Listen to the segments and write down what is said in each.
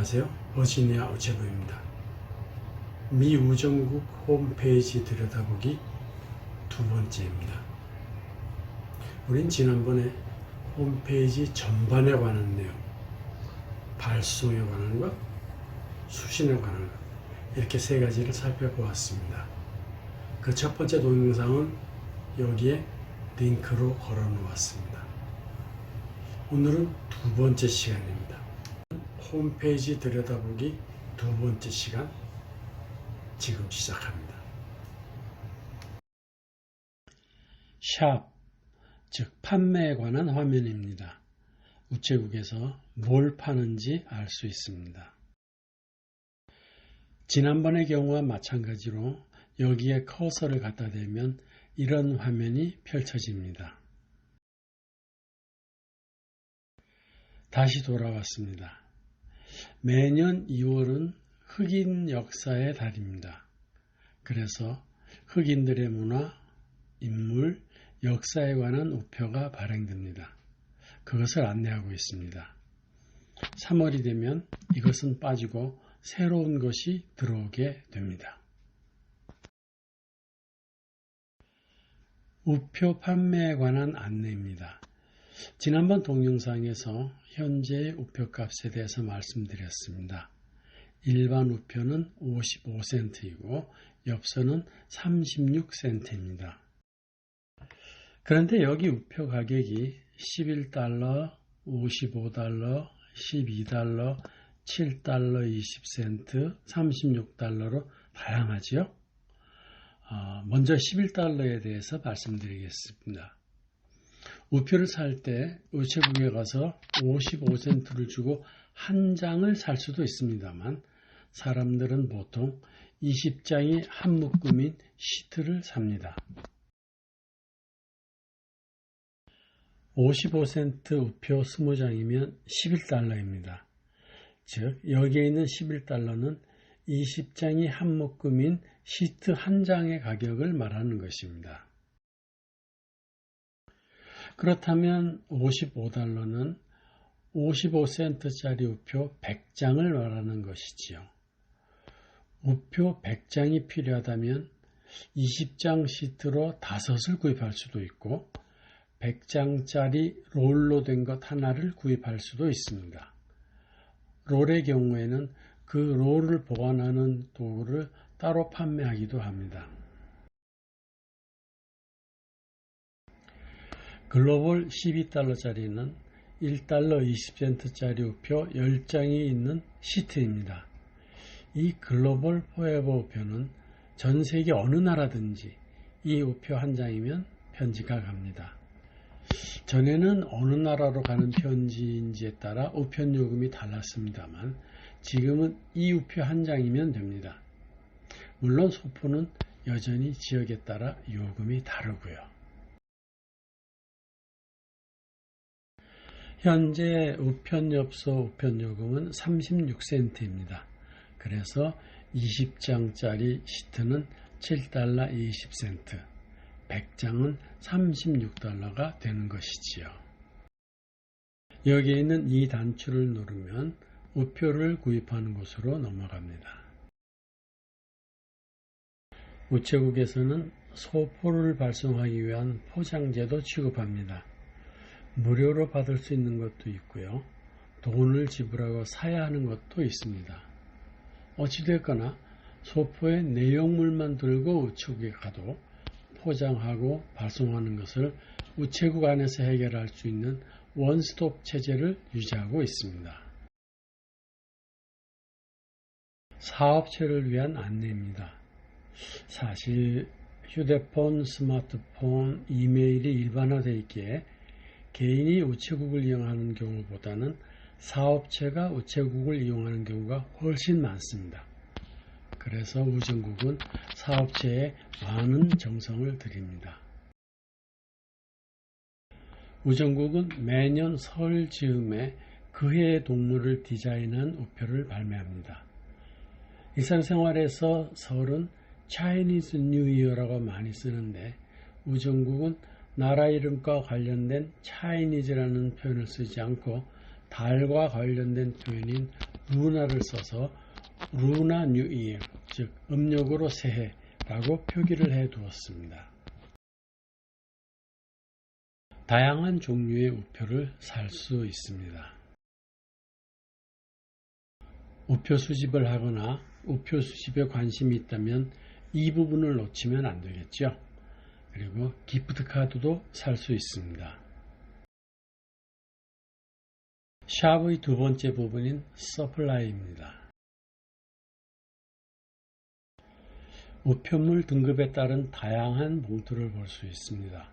안녕하세요. 버지니아 우체국입니다. 미 우정국 홈페이지 들여다보기 두 번째입니다. 우린 지난번에 홈페이지 전반에 관한 내용, 발송에 관한 것, 수신에 관한 것, 이렇게 세 가지를 살펴보았습니다. 그 첫 번째 동영상은 여기에 링크로 걸어 놓았습니다. 오늘은 두 번째 시간입니다. 홈페이지 들여다보기 두 번째 시간 지금 시작합니다. 샵, 즉 판매에 관한 화면입니다. 우체국에서 뭘 파는지 알 수 있습니다. 지난번의 경우와 마찬가지로 여기에 커서를 갖다 대면 이런 화면이 펼쳐집니다. 다시 돌아왔습니다. 매년 2월은 흑인 역사의 달입니다. 그래서 흑인들의 문화, 인물, 역사에 관한 우표가 발행됩니다. 그것을 안내하고 있습니다. 3월이 되면 이것은 빠지고 새로운 것이 들어오게 됩니다. 우표 판매에 관한 안내입니다. 지난번 동영상에서 현재의 우표값에 대해서 말씀드렸습니다. 일반 우표는 55센트이고 엽서는 36센트입니다. 그런데 여기 우표 가격이 11달러, 55달러, 12달러, 7달러 20센트, 36달러로 다양하지요? 먼저 11달러에 대해서 말씀드리겠습니다. 우표를 살 때 우체국에 가서 55센트를 주고 한 장을 살 수도 있습니다만 사람들은 보통 20장이 한 묶음인 시트를 삽니다. 55센트 우표 20장이면 11달러입니다. 즉 여기에 있는 11달러는 20장이 한 묶음인 시트 한 장의 가격을 말하는 것입니다. 그렇다면 55달러는 55센트짜리 우표 100장을 말하는 것이지요. 우표 100장이 필요하다면 20장 시트로 5을 구입할 수도 있고 100장짜리 롤로 된 것 하나를 구입할 수도 있습니다. 롤의 경우에는 그 롤을 보관하는 도구를 따로 판매하기도 합니다. 글로벌 12달러짜리는 1달러 20센트짜리 우표 10장이 있는 시트입니다. 이 글로벌 포에버 우표는 전 세계 어느 나라든지 이 우표 한 장이면 편지가 갑니다. 전에는 어느 나라로 가는 편지인지에 따라 우편 요금이 달랐습니다만 지금은 이 우표 한 장이면 됩니다. 물론 소포는 여전히 지역에 따라 요금이 다르고요. 현재 우편엽서 우편요금은 36센트입니다. 그래서 20장짜리 시트는 7달러 20센트, 100장은 36달러가 되는 것이지요. 여기에 있는 이 단추를 누르면 우표를 구입하는 곳으로 넘어갑니다. 우체국에서는 소포를 발송하기 위한 포장재도 취급합니다. 무료로 받을 수 있는 것도 있고요. 돈을 지불하고 사야 하는 것도 있습니다. 어찌됐거나 소포의 내용물만 들고 우체국에 가도 포장하고 발송하는 것을 우체국 안에서 해결할 수 있는 원스톱 체제를 유지하고 있습니다. 사업체를 위한 안내입니다. 사실 휴대폰, 스마트폰, 이메일이 일반화되어 있기에 개인이 우체국을 이용하는 경우보다는 사업체가 우체국을 이용하는 경우가 훨씬 많습니다. 그래서 우정국은 사업체에 많은 정성을 들입니다. 우정국은 매년 설 즈음에 그 해의 동물을 디자인한 우표를 발매합니다. 일상생활에서 설은 차이니즈 뉴 이어라고 많이 쓰는데 우정국은 나라 이름과 관련된 차이니즈라는 표현을 쓰지 않고 달과 관련된 표현인 루나를 써서 루나 뉴 이어, 즉 음력으로 새해라고 표기를 해 두었습니다. 다양한 종류의 우표를 살 수 있습니다. 우표 수집을 하거나 우표 수집에 관심이 있다면 이 부분을 놓치면 안 되겠죠. 그리고 기프트 카드도 살 수 있습니다. 샵의 두 번째 부분인 서플라이입니다. 우표물 등급에 따른 다양한 봉투를 볼 수 있습니다.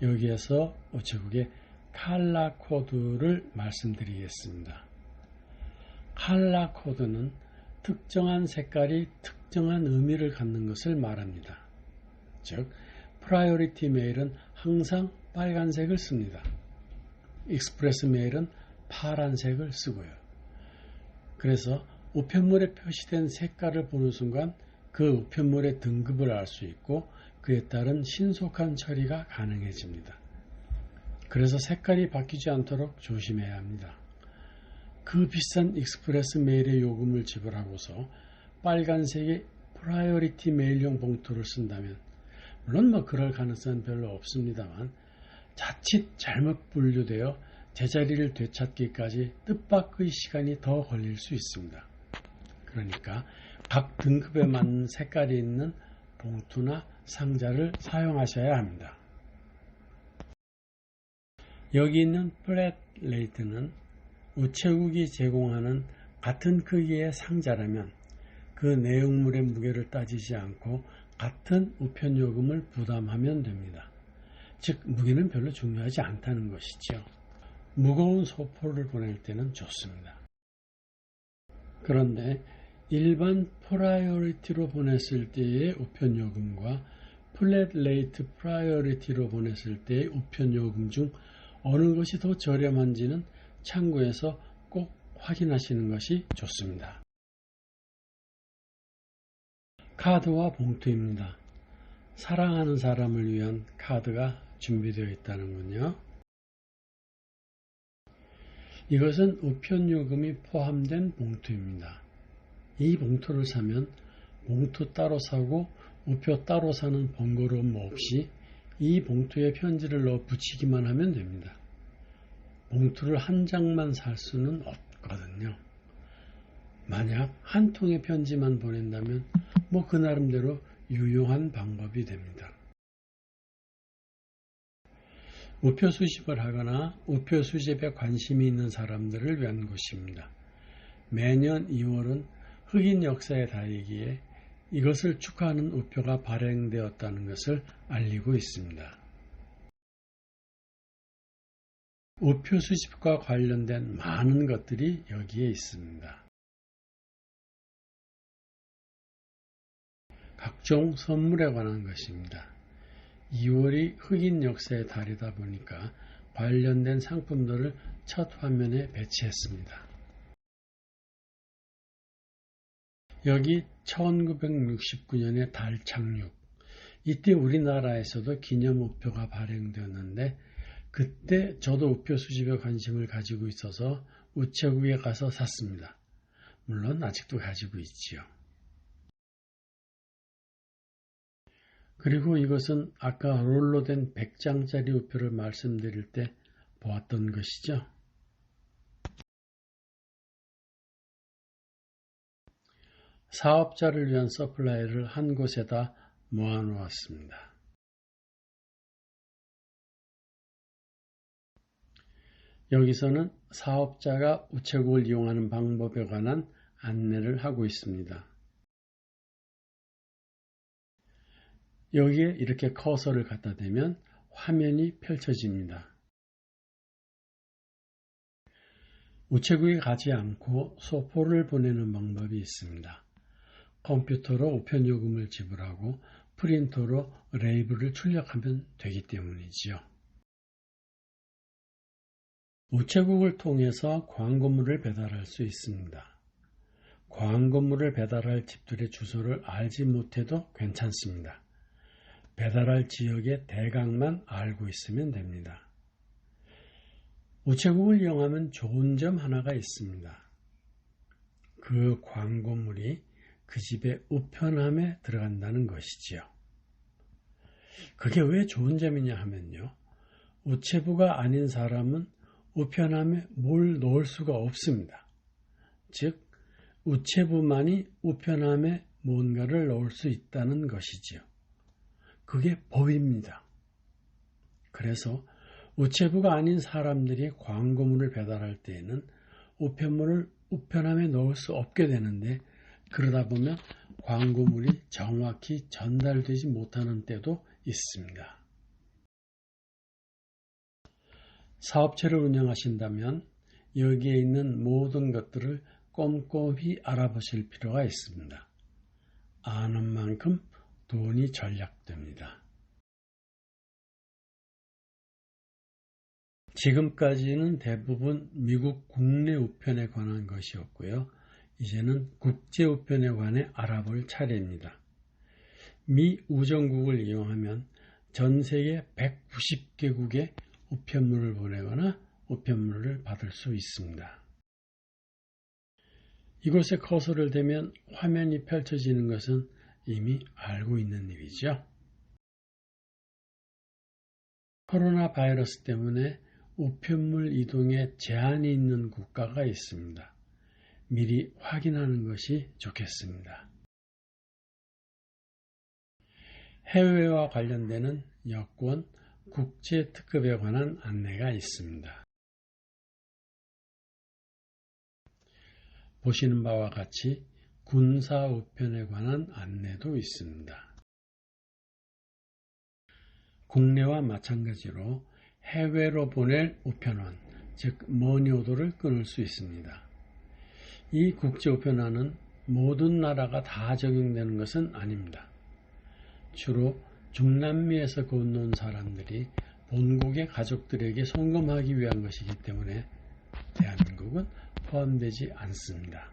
여기에서 우체국의 컬러 코드를 말씀드리겠습니다. 컬러 코드는 특정한 색깔이 특정한 의미를 갖는 것을 말합니다. 즉, 프라이어리티 메일은 항상 빨간색을 씁니다. 익스프레스 메일은 파란색을 쓰고요. 그래서 우편물에 표시된 색깔을 보는 순간 그 우편물의 등급을 알 수 있고 그에 따른 신속한 처리가 가능해집니다. 그래서 색깔이 바뀌지 않도록 조심해야 합니다. 그 비싼 익스프레스 메일의 요금을 지불하고서 빨간색의 프라이어리티 메일용 봉투를 쓴다면 물론 그럴 가능성은 별로 없습니다만 자칫 잘못 분류되어 제자리를 되찾기까지 뜻밖의 시간이 더 걸릴 수 있습니다. 그러니까 각 등급에 맞는 색깔이 있는 봉투나 상자를 사용하셔야 합니다. 여기 있는 플랫 레이트는 우체국이 제공하는 같은 크기의 상자라면 그 내용물의 무게를 따지지 않고 같은 우편요금을 부담하면 됩니다. 즉 무게는 별로 중요하지 않다는 것이죠. 무거운 소포를 보낼 때는 좋습니다. 그런데 일반 프라이어리티로 보냈을 때의 우편요금과 플랫 레이트 프라이어리티로 보냈을 때의 우편요금 중 어느 것이 더 저렴한지는 창구에서 꼭 확인하시는 것이 좋습니다. 카드와 봉투입니다. 사랑하는 사람을 위한 카드가 준비되어 있다는군요. 이것은 우편요금이 포함된 봉투입니다. 이 봉투를 사면 봉투 따로 사고 우표 따로 사는 번거로움 없이 이 봉투에 편지를 넣어 붙이기만 하면 됩니다. 봉투를 한 장만 살 수는 없거든요. 만약 한 통의 편지만 보낸다면 그 나름대로 유용한 방법이 됩니다. 우표 수집을 하거나 우표 수집에 관심이 있는 사람들을 위한 곳입니다. 매년 2월은 흑인 역사의 달이기에 이것을 축하하는 우표가 발행되었다는 것을 알리고 있습니다. 우표 수집과 관련된 많은 것들이 여기에 있습니다. 각종 선물에 관한 것입니다. 2월이 흑인 역사의 달이다 보니까 관련된 상품들을 첫 화면에 배치했습니다. 여기 1969년의 달 착륙, 이때 우리나라에서도 기념우표가 발행되었는데 그때 저도 우표 수집에 관심을 가지고 있어서 우체국에 가서 샀습니다. 물론 아직도 가지고 있지요. 그리고 이것은 아까 롤로 된 100장짜리 우표를 말씀드릴 때 보았던 것이죠. 사업자를 위한 서플라이를 한 곳에다 모아놓았습니다. 여기서는 사업자가 우체국을 이용하는 방법에 관한 안내를 하고 있습니다. 여기에 이렇게 커서를 갖다 대면 화면이 펼쳐집니다. 우체국에 가지 않고 소포를 보내는 방법이 있습니다. 컴퓨터로 우편요금을 지불하고 프린터로 레이블을 출력하면 되기 때문이지요. 우체국을 통해서 광고물을 배달할 수 있습니다. 광고물을 배달할 집들의 주소를 알지 못해도 괜찮습니다. 배달할 지역의 대강만 알고 있으면 됩니다. 우체국을 이용하면 좋은 점 하나가 있습니다. 그 광고물이 그 집의 우편함에 들어간다는 것이지요. 그게 왜 좋은 점이냐 하면요. 우체부가 아닌 사람은 우편함에 뭘 넣을 수가 없습니다. 즉, 우체부만이 우편함에 뭔가를 넣을 수 있다는 것이지요. 그게 법입니다. 그래서 우체부가 아닌 사람들이 광고물을 배달할 때에는 우편물을 우편함에 넣을 수 없게 되는데, 그러다 보면 광고물이 정확히 전달되지 못하는 때도 있습니다. 사업체를 운영하신다면 여기에 있는 모든 것들을 꼼꼼히 알아보실 필요가 있습니다. 아는 만큼 돈이 절약됩니다. 지금까지는 대부분 미국 국내 우편에 관한 것이었고요. 이제는 국제 우편에 관해 알아볼 차례입니다. 미 우정국을 이용하면 전 세계 190개국에 우편물을 보내거나 우편물을 받을 수 있습니다. 이곳에 커서를 대면 화면이 펼쳐지는 것은 이미 알고 있는 일이죠. 코로나 바이러스 때문에 우편물 이동에 제한이 있는 국가가 있습니다. 미리 확인하는 것이 좋겠습니다. 해외와 관련되는 여권, 국제 특급에 관한 안내가 있습니다. 보시는 바와 같이 군사 우편에 관한 안내도 있습니다. 국내와 마찬가지로 해외로 보낼 우편원, 즉 머니오더를 끊을 수 있습니다. 이 국제 우편원은 모든 나라가 다 적용되는 것은 아닙니다. 주로 중남미에서 건너온 사람들이 본국의 가족들에게 송금하기 위한 것이기 때문에 대한민국은 포함되지 않습니다.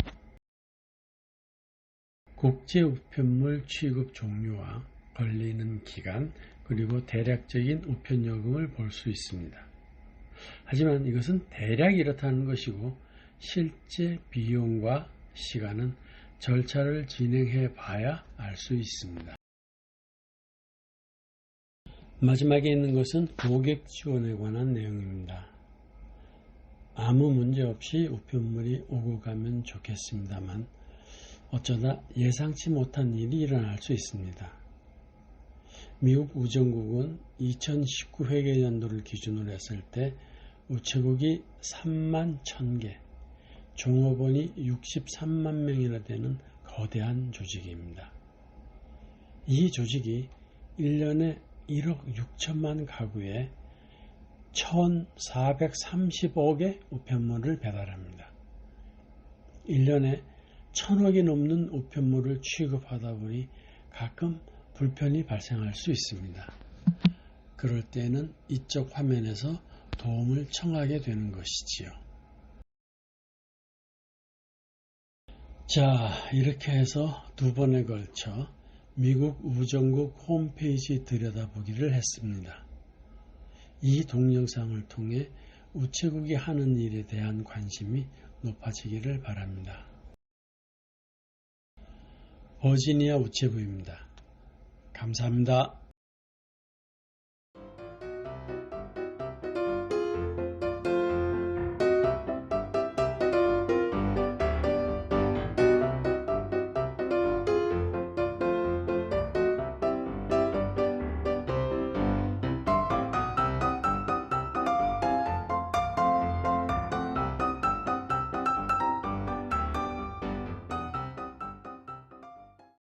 국제 우편물 취급 종류와 걸리는 기간, 그리고 대략적인 우편 요금을 볼 수 있습니다. 하지만 이것은 대략 이렇다는 것이고 실제 비용과 시간은 절차를 진행해 봐야 알 수 있습니다. 마지막에 있는 것은 고객 지원에 관한 내용입니다. 아무 문제 없이 우편물이 오고 가면 좋겠습니다만 어쩌다 예상치 못한 일이 일어날 수 있습니다. 미국 우정국은 2019 회계연도를 기준으로 했을 때 우체국이 3만 1000개, 종업원이 63만 명이나 되는 거대한 조직입니다. 이 조직이 1년에 1억 6천만 가구에 1430억의 우편물을 배달합니다. 1년에 1000억이 넘는 우편물을 취급하다 보니 가끔 불편이 발생할 수 있습니다. 그럴 때는 이쪽 화면에서 도움을 청하게 되는 것이지요. 자, 이렇게 해서 2번에 걸쳐 미국 우정국 홈페이지 들여다보기를 했습니다. 이 동영상을 통해 우체국이 하는 일에 대한 관심이 높아지기를 바랍니다. 버지니아 우체부입니다. 감사합니다.